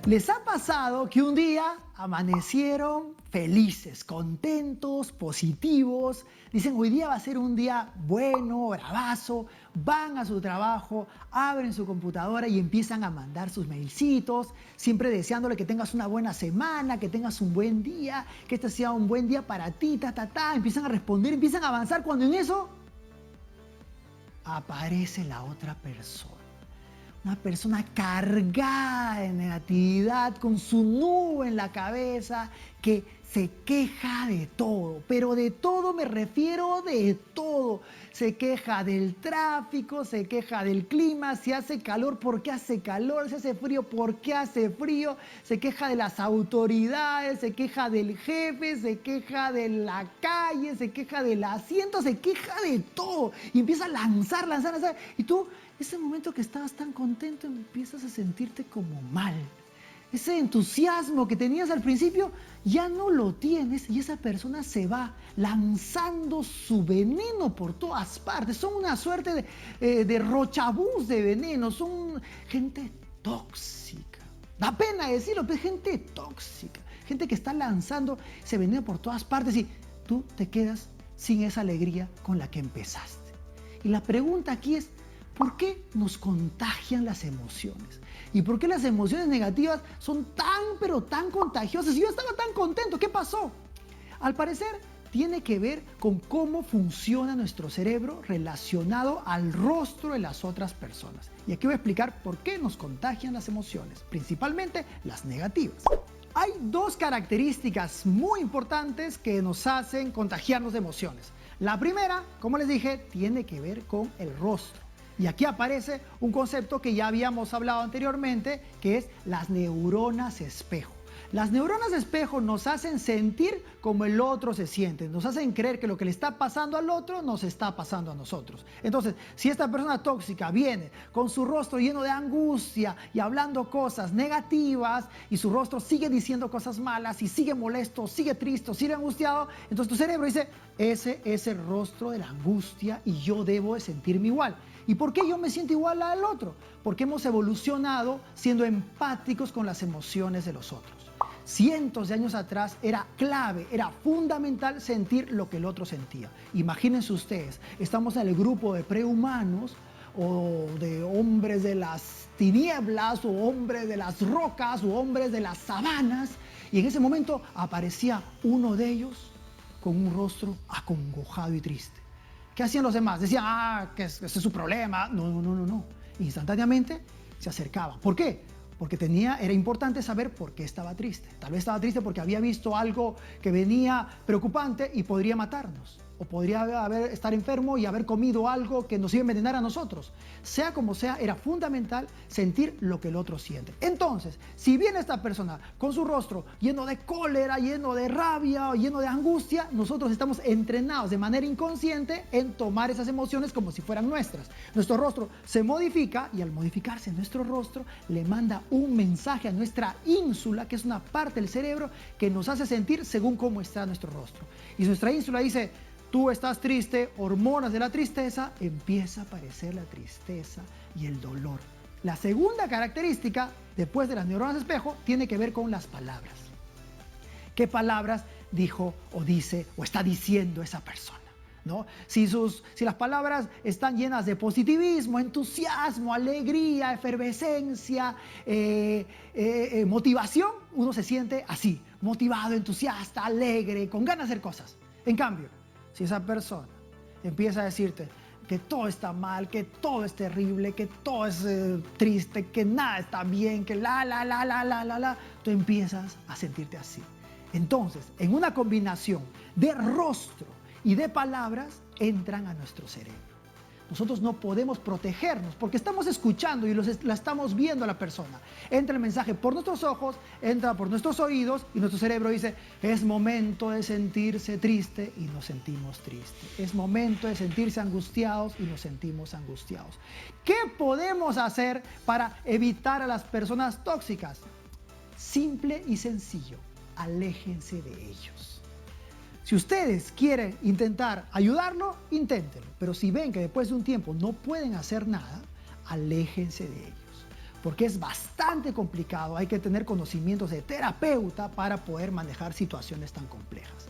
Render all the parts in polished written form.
¿Les ha pasado que un día amanecieron felices, contentos, positivos? Dicen, hoy día va a ser un día bueno, bravazo. Van a su trabajo, abren su computadora y empiezan a mandar sus mailcitos, siempre deseándole que tengas una buena semana, que tengas un buen día, que este sea un buen día para ti, Empiezan a responder, empiezan a avanzar, cuando en eso aparece la otra persona. Una persona cargada de negatividad, con su nube en la cabeza, que se queja de todo. Pero de todo me refiero de todo. Se queja del tráfico, se queja del clima, si hace calor, ¿por qué hace calor? Si hace frío, ¿por qué hace frío? Se queja de las autoridades, se queja del jefe, se queja de la calle, se queja del asiento, se queja de todo. Y empieza a lanzar. Y tú, ese momento que estabas tan contento, empiezas a sentirte como mal. Ese entusiasmo que tenías al principio ya no lo tienes y esa persona se va lanzando su veneno por todas partes. Son una suerte de rochabús de veneno, son gente tóxica. Da pena decirlo, pero es gente tóxica, gente que está lanzando ese veneno por todas partes y tú te quedas sin esa alegría con la que empezaste. Y la pregunta aquí es, ¿por qué nos contagian las emociones? ¿Y por qué las emociones negativas son pero tan contagiosas? Yo estaba tan contento, ¿qué pasó? Al parecer, tiene que ver con cómo funciona nuestro cerebro relacionado al rostro de las otras personas. Y aquí voy a explicar por qué nos contagian las emociones, principalmente las negativas. Hay dos características muy importantes que nos hacen contagiarnos de emociones. La primera, como les dije, tiene que ver con el rostro. Y aquí aparece un concepto que ya habíamos hablado anteriormente, que es las neuronas espejo. Las neuronas espejo nos hacen sentir como el otro se siente, nos hacen creer que lo que le está pasando al otro nos está pasando a nosotros. Entonces, si esta persona tóxica viene con su rostro lleno de angustia y hablando cosas negativas y su rostro sigue diciendo cosas malas y sigue molesto, sigue triste, sigue angustiado, entonces tu cerebro dice, ese es el rostro de la angustia y yo debo de sentirme igual. ¿Y por qué yo me siento igual al otro? Porque hemos evolucionado siendo empáticos con las emociones de los otros. Cientos de años atrás era clave, era fundamental sentir lo que el otro sentía. Imagínense ustedes, estamos en el grupo de prehumanos o de hombres de las tinieblas o hombres de las rocas o hombres de las sabanas y en ese momento aparecía uno de ellos con un rostro acongojado y triste. ¿Qué hacían los demás? Decían, que ese es su problema. No. Instantáneamente se acercaban. ¿Por qué? Porque era importante saber por qué estaba triste. Tal vez estaba triste porque había visto algo que venía preocupante y podría matarnos. O podría estar enfermo y haber comido algo que nos iba a envenenar a nosotros. Sea como sea, era fundamental sentir lo que el otro siente. Entonces, si viene esta persona con su rostro lleno de cólera, lleno de rabia o lleno de angustia, nosotros estamos entrenados de manera inconsciente en tomar esas emociones como si fueran nuestras. Nuestro rostro se modifica y al modificarse nuestro rostro le manda un mensaje a nuestra ínsula, que es una parte del cerebro que nos hace sentir según cómo está nuestro rostro. Y nuestra ínsula dice, tú estás triste, hormonas de la tristeza, empieza a aparecer la tristeza y el dolor. La segunda característica, después de las neuronas espejo, tiene que ver con las palabras. ¿Qué palabras dijo o dice o está diciendo esa persona? ¿No? Si las palabras están llenas de positivismo, entusiasmo, alegría, efervescencia, motivación, uno se siente así, motivado, entusiasta, alegre, con ganas de hacer cosas. En cambio, si esa persona empieza a decirte que todo está mal, que todo es terrible, que todo es triste, que nada está bien, que tú empiezas a sentirte así. Entonces, en una combinación de rostro y de palabras, entran a nuestro cerebro. nosotros no podemos protegernos porque estamos escuchando y la estamos viendo a la persona. Entra el mensaje por nuestros ojos, entra por nuestros oídos y nuestro cerebro dice, es momento de sentirse triste y nos sentimos tristes. Es momento de sentirse angustiados y nos sentimos angustiados. ¿Qué podemos hacer para evitar a las personas tóxicas? Simple y sencillo, aléjense de ellos. Si ustedes quieren intentar ayudarlo, inténtenlo. Pero si ven que después de un tiempo no pueden hacer nada, aléjense de ellos. Porque es bastante complicado, hay que tener conocimientos de terapeuta para poder manejar situaciones tan complejas.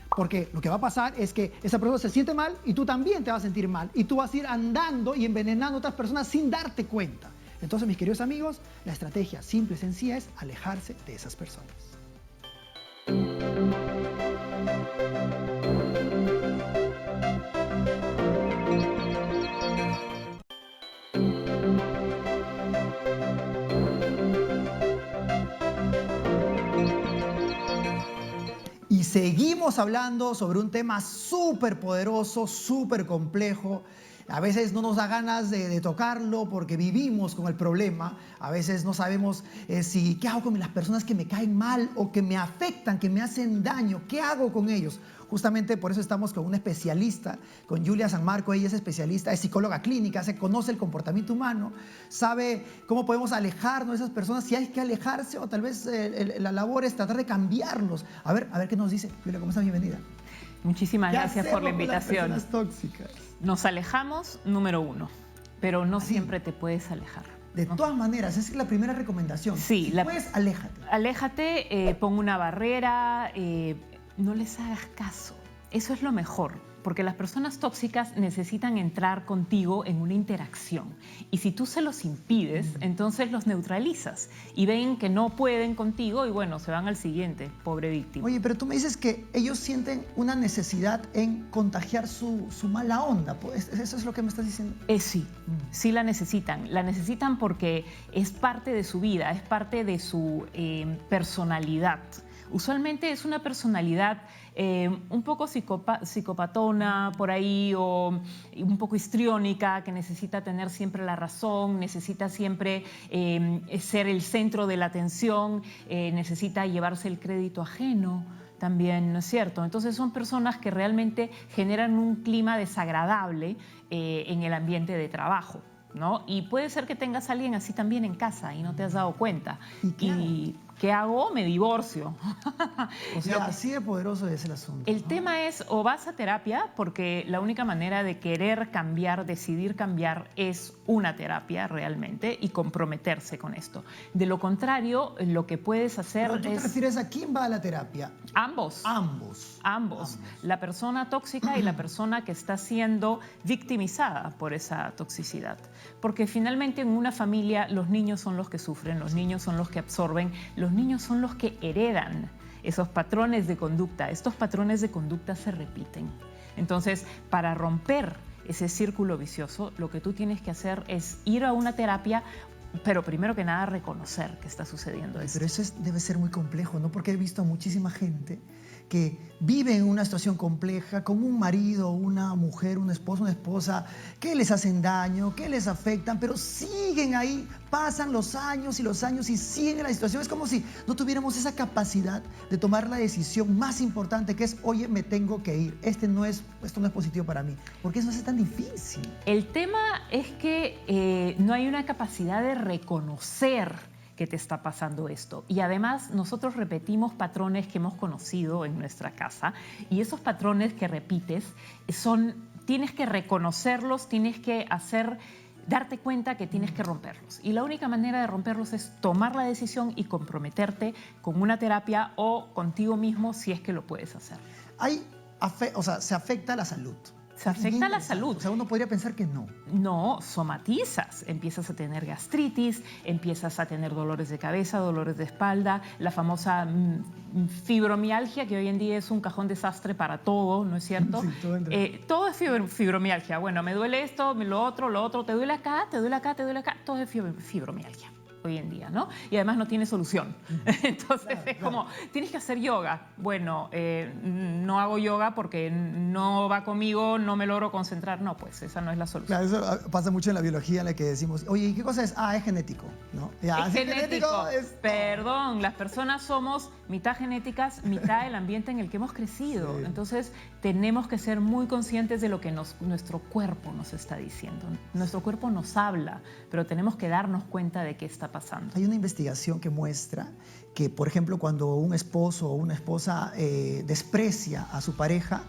Porque lo que va a pasar es que esa persona se siente mal y tú también te vas a sentir mal. Y tú vas a ir andando y envenenando a otras personas sin darte cuenta. Entonces, mis queridos amigos, la estrategia simple y sencilla es alejarse de esas personas. Y seguimos hablando sobre un tema súper poderoso, súper complejo. A veces no nos da ganas de tocarlo porque vivimos con el problema. A veces no sabemos qué hago con las personas que me caen mal o que me afectan, que me hacen daño. ¿Qué hago con ellos? Justamente por eso estamos con una especialista, con Julia San Marco. Ella es especialista, es psicóloga clínica, se conoce el comportamiento humano, sabe cómo podemos alejarnos de esas personas, si hay que alejarse o tal vez la labor es tratar de cambiarlos. A ver qué nos dice. Julia, ¿cómo estás? Bienvenida. Muchísimas gracias por la invitación. Las personas tóxicas. Nos alejamos, número uno, pero no siempre te puedes alejar. De todas maneras, esa es la primera recomendación. Sí, si puedes, aléjate. Aléjate, pon una barrera, no les hagas caso. Eso es lo mejor, porque las personas tóxicas necesitan entrar contigo en una interacción. Y si tú se los impides, entonces los neutralizas y ven que no pueden contigo y bueno, se van al siguiente, pobre víctima. Oye, pero tú me dices que ellos sienten una necesidad en contagiar su mala onda. ¿Eso es lo que me estás diciendo? Sí la necesitan. La necesitan porque es parte de su vida, es parte de su personalidad. Usualmente es una personalidad un poco psicopatona por ahí o un poco histriónica, que necesita tener siempre la razón, necesita siempre ser el centro de la atención, necesita llevarse el crédito ajeno también, ¿no es cierto? Entonces son personas que realmente generan un clima desagradable en el ambiente de trabajo, ¿no? Y puede ser que tengas a alguien así también en casa y no te has dado cuenta. ¿Y qué hago? Me divorcio. O sea, así de poderoso es el asunto. El tema es, o vas a terapia, porque la única manera de querer cambiar, decidir cambiar, es una terapia realmente y comprometerse con esto. De lo contrario, lo que puedes hacer ¿Tú te refieres a quién va a la terapia? Ambos. Ambos. La persona tóxica y la persona que está siendo victimizada por esa toxicidad. Porque finalmente en una familia los niños son los que sufren, los niños son los que absorben, los niños son los que heredan esos patrones de conducta. Estos patrones de conducta se repiten. Entonces, para romper ese círculo vicioso, lo que tú tienes que hacer es ir a una terapia, pero primero que nada reconocer que está sucediendo esto. Pero eso debe ser muy complejo, ¿no? Porque he visto a muchísima gente que vive en una situación compleja con un marido, una mujer, un esposo, una esposa, que les hacen daño, que les afectan, pero siguen ahí, pasan los años y siguen en la situación. Es como si no tuviéramos esa capacidad de tomar la decisión más importante, que es, oye, me tengo que ir, esto no es positivo para mí. ¿Por qué eso es tan difícil? El tema es que no hay una capacidad de reconocer que te está pasando esto. Y además nosotros repetimos patrones que hemos conocido en nuestra casa y esos patrones que repites tienes que reconocerlos, tienes que darte cuenta que tienes que romperlos. Y la única manera de romperlos es tomar la decisión y comprometerte con una terapia o contigo mismo si es que lo puedes hacer. Se afecta la salud. Se afecta la salud. O sea, uno podría pensar que no. No, somatizas. Empiezas a tener gastritis, empiezas a tener dolores de cabeza, dolores de espalda, la famosa fibromialgia, que hoy en día es un cajón desastre para todo, ¿no es cierto? Sí, todo es fibromialgia. Bueno, me duele esto, lo otro, te duele acá, todo es fibromialgia. hoy en día, ¿no? Y además no tiene solución. Entonces Claro, es como, tienes que hacer yoga. Bueno, no hago yoga porque no va conmigo, no me logro concentrar. No, pues esa no es la solución. Claro, eso pasa mucho en la biología, en la que decimos, oye, ¿y qué cosa es? Ah, es genético, ¿no? Ya, Es si genético. es... Perdón, las personas somos mitad genéticas, mitad el ambiente en el que hemos crecido. Sí. Entonces tenemos que ser muy conscientes de lo que nuestro cuerpo nos está diciendo. Nuestro cuerpo nos habla, pero tenemos que darnos cuenta de qué está pasando. Hay una investigación que muestra que, por ejemplo, cuando un esposo o una esposa desprecia a su pareja,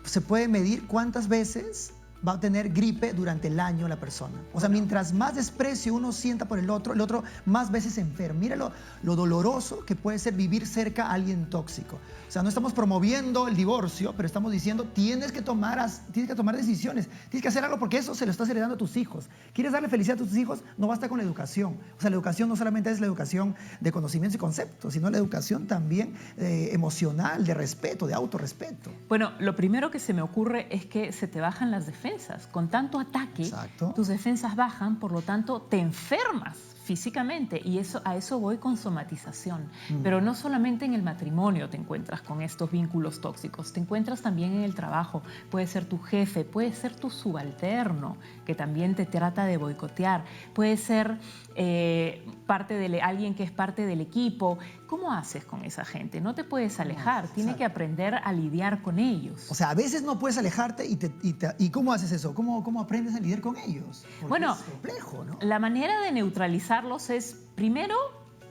se puede medir cuántas veces va a tener gripe durante el año la persona. O sea, mientras más desprecio uno sienta por el otro más veces se enferma. Mira lo doloroso que puede ser vivir cerca a alguien tóxico. O sea, no estamos promoviendo el divorcio, pero estamos diciendo, tienes que tomar decisiones, tienes que hacer algo porque eso se lo estás heredando a tus hijos. ¿Quieres darle felicidad a tus hijos? No basta con la educación. O sea, la educación no solamente es la educación de conocimientos y conceptos, sino la educación también emocional, de respeto, de autorrespeto. Bueno, lo primero que se me ocurre es que se te bajan las defensas. Con tanto ataque, Exacto. tus defensas bajan, por lo tanto te enfermas físicamente y a eso voy con somatización. Pero no solamente en el matrimonio te encuentras con estos vínculos tóxicos, te encuentras también en el trabajo. Puede ser tu jefe, puede ser tu subalterno que también te trata de boicotear, puede ser parte de alguien que es parte del equipo. ¿Cómo haces con esa gente? No te puedes alejar, tienes que aprender a lidiar con ellos. O sea, a veces no puedes alejarte y ¿cómo haces eso? ¿Cómo aprendes a lidiar con ellos? Porque bueno, es complejo, ¿no? La manera de neutralizarlos es, primero,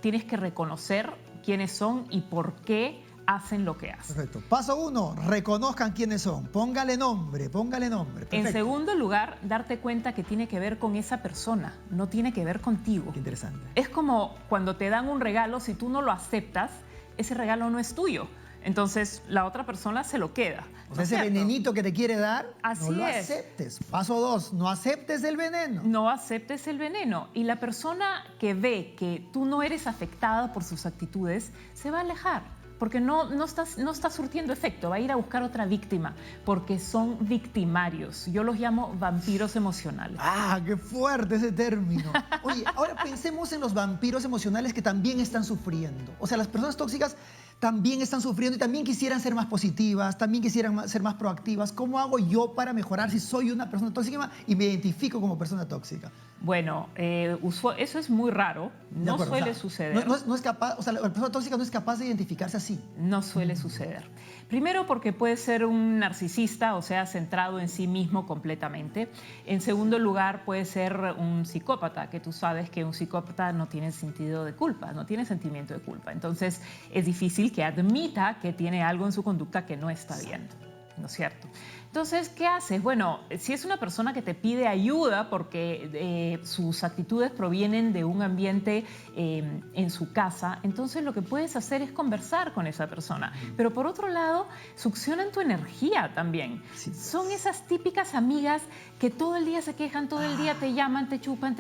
tienes que reconocer quiénes son y por qué hacen lo que hacen. Perfecto. Paso 1, reconozcan quiénes son. Póngale nombre, póngale nombre. Perfecto. En segundo lugar, darte cuenta que tiene que ver con esa persona, no tiene que ver contigo. Qué interesante. Es como cuando te dan un regalo, si tú no lo aceptas, ese regalo no es tuyo. Entonces, la otra persona se lo queda. O sea, ese venenito que te quiere dar, Así no lo es. aceptes. Paso 2, no aceptes el veneno. No aceptes el veneno. Y la persona que ve que tú no eres afectada por sus actitudes, se va a alejar. Porque no está surtiendo efecto, va a ir a buscar otra víctima, porque son victimarios. Yo los llamo vampiros emocionales. ¡Ah, qué fuerte ese término! Oye, ahora pensemos en los vampiros emocionales que también están sufriendo. O sea, las personas tóxicas también están sufriendo y también quisieran ser más positivas, también quisieran ser más proactivas. ¿Cómo hago yo para mejorar si soy una persona tóxica y me identifico como persona tóxica? Bueno, eso es muy raro, no acuerdo, suele o sea, suceder. No es capaz, o sea, la persona tóxica no es capaz de identificarse así. No suele suceder. Primero porque puede ser un narcisista, o sea, centrado en sí mismo completamente. En segundo lugar, puede ser un psicópata, que tú sabes que un psicópata no tiene sentido de culpa, no tiene sentimiento de culpa. Entonces, es difícil que admita que tiene algo en su conducta que no está bien, ¿no es cierto? Entonces, ¿qué haces? Bueno, si es una persona que te pide ayuda porque sus actitudes provienen de un ambiente en su casa, entonces lo que puedes hacer es conversar con esa persona. Pero por otro lado, succionan tu energía también. Sí. Son esas típicas amigas que todo el día se quejan, todo el día te llaman, te chupan,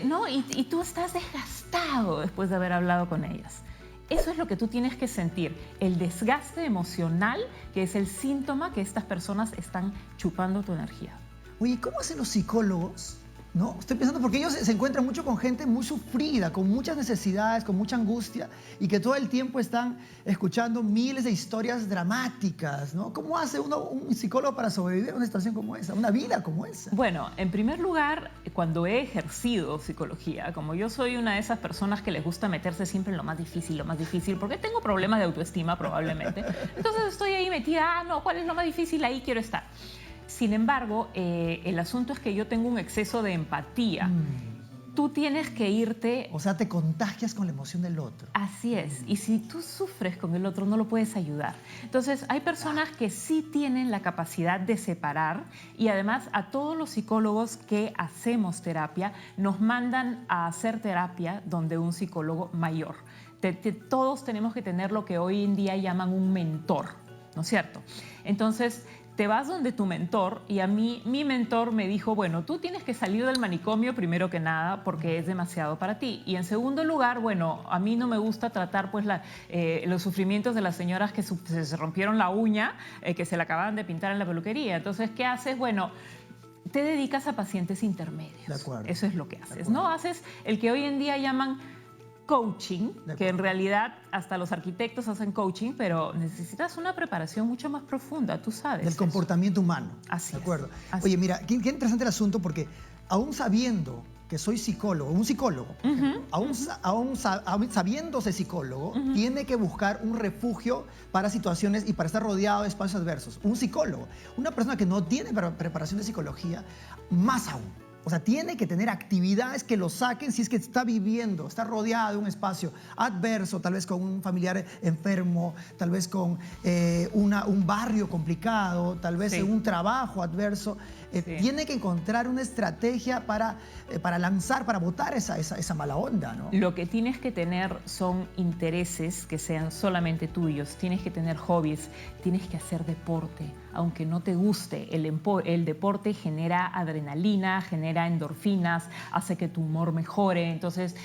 ¿no? Y tú estás desgastado después de haber hablado con ellas. Eso es lo que tú tienes que sentir, el desgaste emocional, que es el síntoma que estas personas están chupando tu energía. Oye, ¿cómo hacen los psicólogos? ¿No? Estoy pensando porque ellos se encuentran mucho con gente muy sufrida, con muchas necesidades, con mucha angustia y que todo el tiempo están escuchando miles de historias dramáticas, ¿no? ¿Cómo hace un psicólogo para sobrevivir a una situación como esa, una vida como esa? Bueno, en primer lugar, cuando he ejercido psicología, como yo soy una de esas personas que les gusta meterse siempre en lo más difícil, porque tengo problemas de autoestima probablemente, entonces estoy ahí metida, no, ¿cuál es lo más difícil? Ahí quiero estar. Sin embargo, el asunto es que yo tengo un exceso de empatía. Tú tienes que irte... O sea, te contagias con la emoción del otro. Así es. Y si tú sufres con el otro, no lo puedes ayudar. Entonces, hay personas que sí tienen la capacidad de separar y además a todos los psicólogos que hacemos terapia nos mandan a hacer terapia donde un psicólogo mayor. Todos tenemos que tener lo que hoy en día llaman un mentor, ¿no es cierto? Entonces, te vas donde tu mentor y a mí, mi mentor me dijo, bueno, tú tienes que salir del manicomio primero que nada porque es demasiado para ti. Y en segundo lugar, bueno, a mí no me gusta tratar pues los sufrimientos de las señoras que se rompieron la uña, que se la acababan de pintar en la peluquería. Entonces, ¿qué haces? Bueno, te dedicas a pacientes intermedios. De acuerdo. Eso es lo que haces, ¿no? Haces el que hoy en día llaman coaching, que en realidad hasta los arquitectos hacen coaching, pero necesitas una preparación mucho más profunda, tú sabes. Del comportamiento humano. Así de acuerdo. Así. Oye, mira, qué interesante el asunto, porque aún sabiendo que soy psicólogo, un psicólogo, aún sabiéndose psicólogo, tiene que buscar un refugio para situaciones y para estar rodeado de espacios adversos. Un psicólogo, una persona que no tiene preparación de psicología, más aún. O sea, tiene que tener actividades que lo saquen si es que está viviendo, está rodeado de un espacio adverso, tal vez con un familiar enfermo, tal vez con un barrio complicado, tal vez en un trabajo adverso. Tiene que encontrar una estrategia para lanzar, para botar esa mala onda, ¿no? Lo que tienes que tener son intereses que sean solamente tuyos, tienes que tener hobbies, tienes que hacer deporte, aunque no te guste. El deporte genera adrenalina, genera endorfinas, hace que tu humor mejore. Entonces,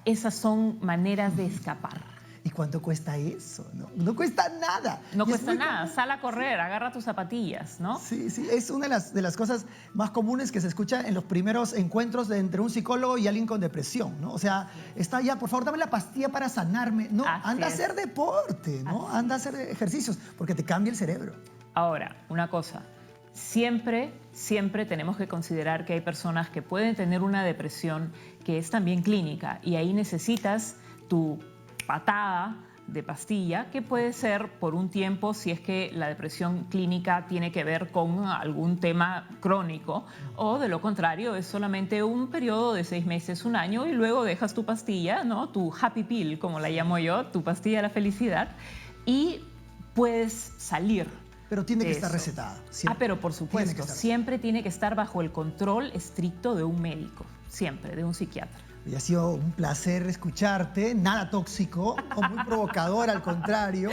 esas son maneras de escapar. ¿Y cuánto cuesta eso? No cuesta nada. No cuesta nada. Sal a correr, agarra tus zapatillas, ¿no? Sí, sí. Es una de las cosas más comunes que se escucha en los primeros encuentros entre un psicólogo y alguien con depresión, ¿no? O sea, está ya, por favor, dame la pastilla para sanarme. No, anda a hacer deporte, ¿no? Anda a hacer ejercicios, porque te cambia el cerebro. Ahora, una cosa. Siempre tenemos que considerar que hay personas que pueden tener una depresión que es también clínica y ahí necesitas tu patada de pastilla, que puede ser por un tiempo si es que la depresión clínica tiene que ver con algún tema crónico, o de lo contrario es solamente un periodo de 6 meses, 1 año, y luego dejas tu pastilla, ¿no? Tu happy pill, como la llamo yo, tu pastilla de la felicidad, y puedes salir. Pero tiene que estar recetada. Pero por supuesto, siempre tiene que estar bajo el control estricto de un médico, siempre, de un psiquiatra. Y ha sido un placer escucharte, nada tóxico o muy provocador, al contrario.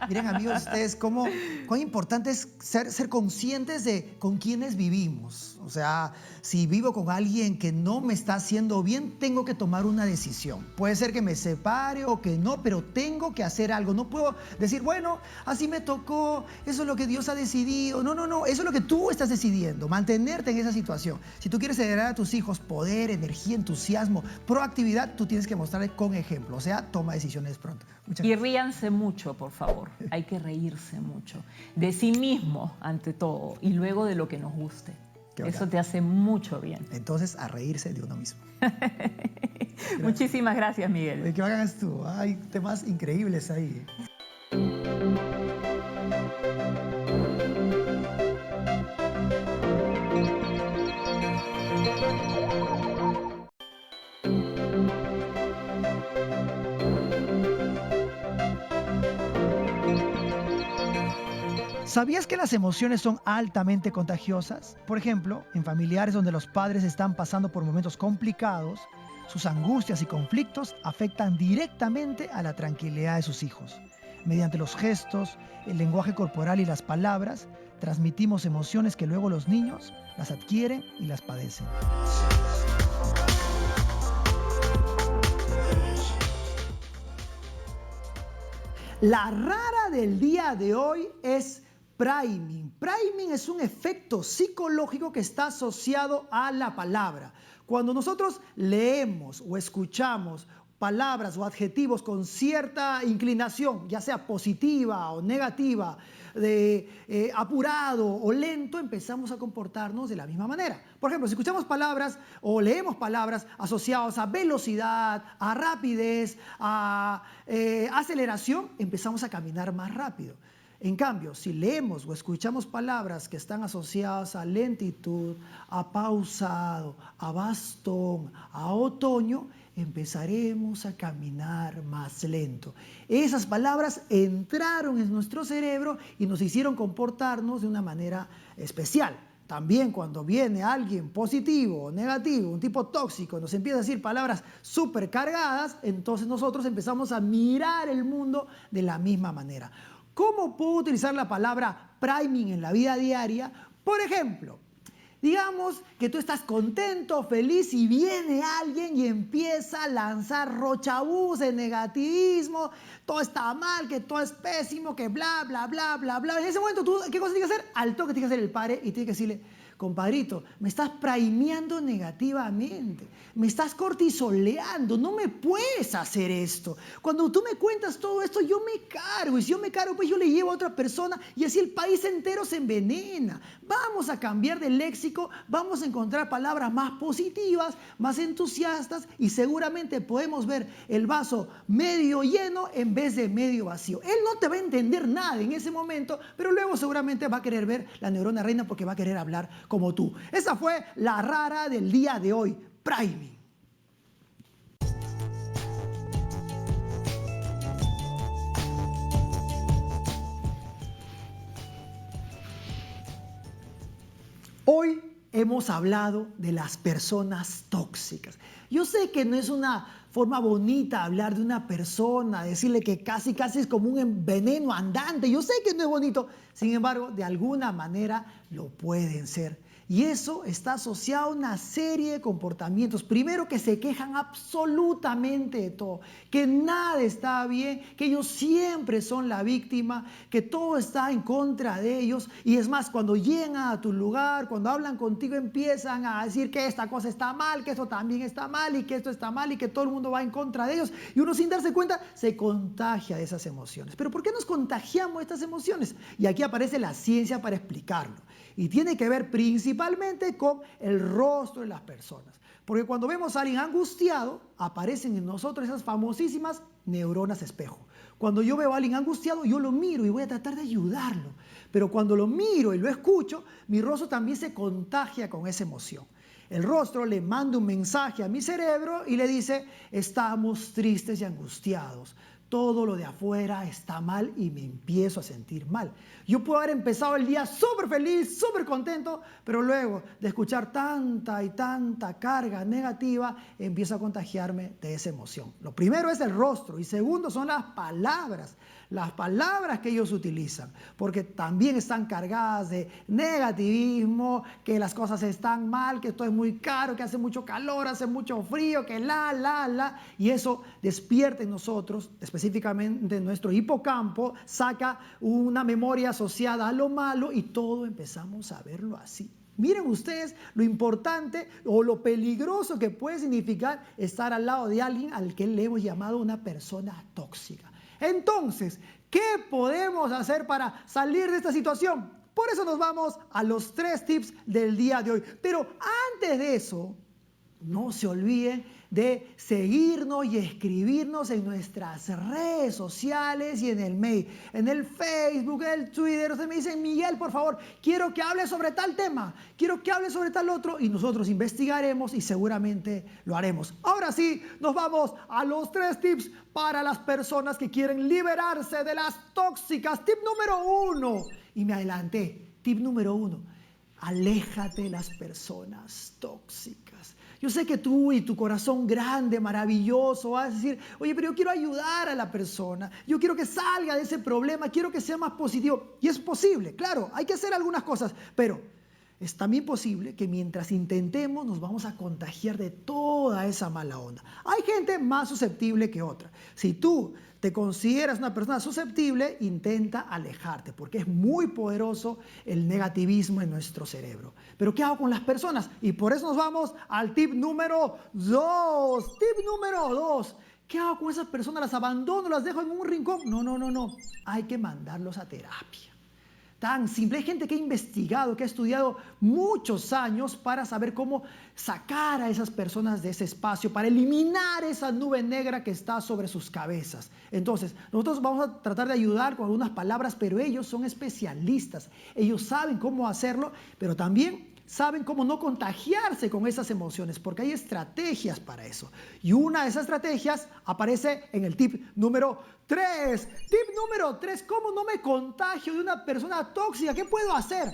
Miren, amigos, ustedes, cuán importante es ser conscientes de con quiénes vivimos. O sea, si vivo con alguien que no me está haciendo bien, tengo que tomar una decisión. Puede ser que me separe o que no, pero tengo que hacer algo. No puedo decir, bueno, así me tocó, eso es lo que Dios ha decidido. No, eso es lo que tú estás decidiendo, mantenerte en esa situación. Si tú quieres heredar a tus hijos poder, energía, entusiasmo, proactividad, tú tienes que mostrarle con ejemplo, o sea, toma decisiones pronto. Y ríanse mucho, por favor. Hay que reírse mucho. De sí mismo, ante todo, y luego de lo que nos guste. Eso te hace mucho bien. Entonces, a reírse de uno mismo. Muchísimas gracias, Miguel. ¿Qué hagas tú? Hay temas increíbles ahí. ¿Sabías que las emociones son altamente contagiosas? Por ejemplo, en familiares donde los padres están pasando por momentos complicados, sus angustias y conflictos afectan directamente a la tranquilidad de sus hijos. Mediante los gestos, el lenguaje corporal y las palabras, transmitimos emociones que luego los niños las adquieren y las padecen. La rara del día de hoy es priming. Priming es un efecto psicológico que está asociado a la palabra. Cuando nosotros leemos o escuchamos palabras o adjetivos con cierta inclinación, ya sea positiva o negativa, de apurado o lento, empezamos a comportarnos de la misma manera. Por ejemplo, si escuchamos palabras o leemos palabras asociadas a velocidad, a rapidez, a aceleración, empezamos a caminar más rápido. En cambio, si leemos o escuchamos palabras que están asociadas a lentitud, a pausado, a bastón, a otoño, empezaremos a caminar más lento. Esas palabras entraron en nuestro cerebro y nos hicieron comportarnos de una manera especial. También cuando viene alguien positivo o negativo, un tipo tóxico, nos empieza a decir palabras súper cargadas, entonces nosotros empezamos a mirar el mundo de la misma manera. ¿Cómo puedo utilizar la palabra priming en la vida diaria? Por ejemplo, Digamos que tú estás contento, feliz y viene alguien y empieza a lanzar rochabús de negativismo, todo está mal, que todo es pésimo, que bla, bla, bla, bla, bla. En ese momento, ¿tú qué cosa tienes que hacer? Al toque tienes que hacer el pare y tienes que decirle, compadrito, me estás primeando negativamente, me estás cortisoleando, no me puedes hacer esto. Cuando tú me cuentas todo esto, yo me cargo, y si yo me cargo, pues yo le llevo a otra persona y así el país entero se envenena. Vamos a cambiar de léxico, vamos a encontrar palabras más positivas, más entusiastas y seguramente podemos ver el vaso medio lleno en vez de medio vacío. Él no te va a entender nada en ese momento, pero luego seguramente va a querer ver la neurona reina porque va a querer hablar como tú. Esa fue la rara del día de hoy, priming. Hoy hemos hablado de las personas tóxicas. Yo sé que no es una forma bonita hablar de una persona, decirle que casi es como un veneno andante. Yo sé que no es bonito, sin embargo, de alguna manera lo pueden ser. Y eso está asociado a una serie de comportamientos. Primero, que se quejan absolutamente de todo, que nada está bien, que ellos siempre son la víctima, que todo está en contra de ellos. Y es más, cuando llegan a tu lugar, cuando hablan contigo, empiezan a decir que esta cosa está mal, que esto también está mal y que esto está mal y que todo el mundo va en contra de ellos. Y uno, sin darse cuenta, se contagia de esas emociones. Pero ¿por qué nos contagiamos de estas emociones? Y aquí aparece la ciencia para explicarlo. Y tiene que ver principalmente con el rostro de las personas. Porque cuando vemos a alguien angustiado, aparecen en nosotros esas famosísimas neuronas espejo. Cuando yo veo a alguien angustiado, yo lo miro y voy a tratar de ayudarlo. Pero cuando lo miro y lo escucho, mi rostro también se contagia con esa emoción. El rostro le manda un mensaje a mi cerebro y le dice, estamos tristes y angustiados. Todo lo de afuera está mal y me empiezo a sentir mal. Yo puedo haber empezado el día súper feliz, súper contento, pero luego de escuchar tanta y tanta carga negativa, empiezo a contagiarme de esa emoción. Lo primero es el rostro y segundo son las palabras que ellos utilizan, porque también están cargadas de negativismo, que las cosas están mal, que esto es muy caro, que hace mucho calor, hace mucho frío, que y eso despierta en nosotros, específicamente en nuestro hipocampo, saca una memoria asociada a lo malo y todo empezamos a verlo así. Miren ustedes lo importante o lo peligroso que puede significar estar al lado de alguien al que le hemos llamado una persona tóxica. Entonces, ¿qué podemos hacer para salir de esta situación? Por eso nos vamos a los 3 tips del día de hoy. Pero antes de eso, no se olviden de seguirnos y escribirnos en nuestras redes sociales y en el mail, en el Facebook, en el Twitter. Ustedes me dicen, Miguel, por favor, quiero que hable sobre tal tema, quiero que hable sobre tal otro, y nosotros investigaremos y seguramente lo haremos. Ahora sí, nos vamos a los 3 tips para las personas que quieren liberarse de las tóxicas. Tip número 1, y me adelanté, tip número 1, aléjate de las personas tóxicas. Yo sé que tú y tu corazón grande, maravilloso, vas a decir, oye, pero yo quiero ayudar a la persona, yo quiero que salga de ese problema, quiero que sea más positivo. Y es posible, claro, hay que hacer algunas cosas, pero es también posible que mientras intentemos nos vamos a contagiar de toda esa mala onda. Hay gente más susceptible que otra. Si tú te consideras una persona susceptible, intenta alejarte, porque es muy poderoso el negativismo en nuestro cerebro. Pero ¿qué hago con las personas? Y por eso nos vamos al tip número 2. Tip número 2. ¿Qué hago con esas personas? ¿Las abandono? ¿Las dejo en un rincón? No. Hay que mandarlos a terapia. Tan simple. Hay gente que ha investigado, que ha estudiado muchos años para saber cómo sacar a esas personas de ese espacio, para eliminar esa nube negra que está sobre sus cabezas. Entonces, nosotros vamos a tratar de ayudar con algunas palabras, pero ellos son especialistas. Ellos saben cómo hacerlo, pero también saben cómo no contagiarse con esas emociones, porque hay estrategias para eso. Y una de esas estrategias aparece en el tip número 3. Tip número 3, ¿cómo no me contagio de una persona tóxica? ¿Qué puedo hacer?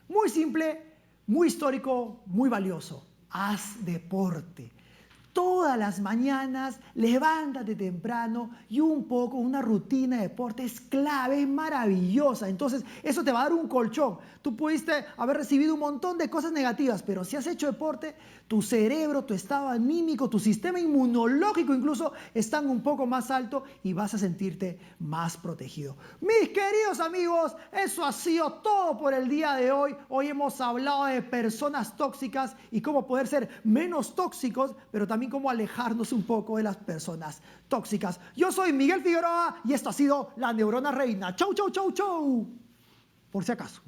Muy simple, muy histórico, muy valioso. Haz deporte. Todas las mañanas, levántate temprano y un poco, una rutina de deporte es clave, es maravillosa. Entonces, eso te va a dar un colchón. Tú pudiste haber recibido un montón de cosas negativas, pero si has hecho deporte, tu cerebro, tu estado anímico, tu sistema inmunológico incluso están un poco más alto y vas a sentirte más protegido. Mis queridos amigos, eso ha sido todo por el día de hoy. Hoy hemos hablado de personas tóxicas y cómo poder ser menos tóxicos, pero también cómo alejarnos un poco de las personas tóxicas. Yo soy Miguel Figueroa y esto ha sido La Neurona Reina. Chau, chau, chau, chau. Por si acaso.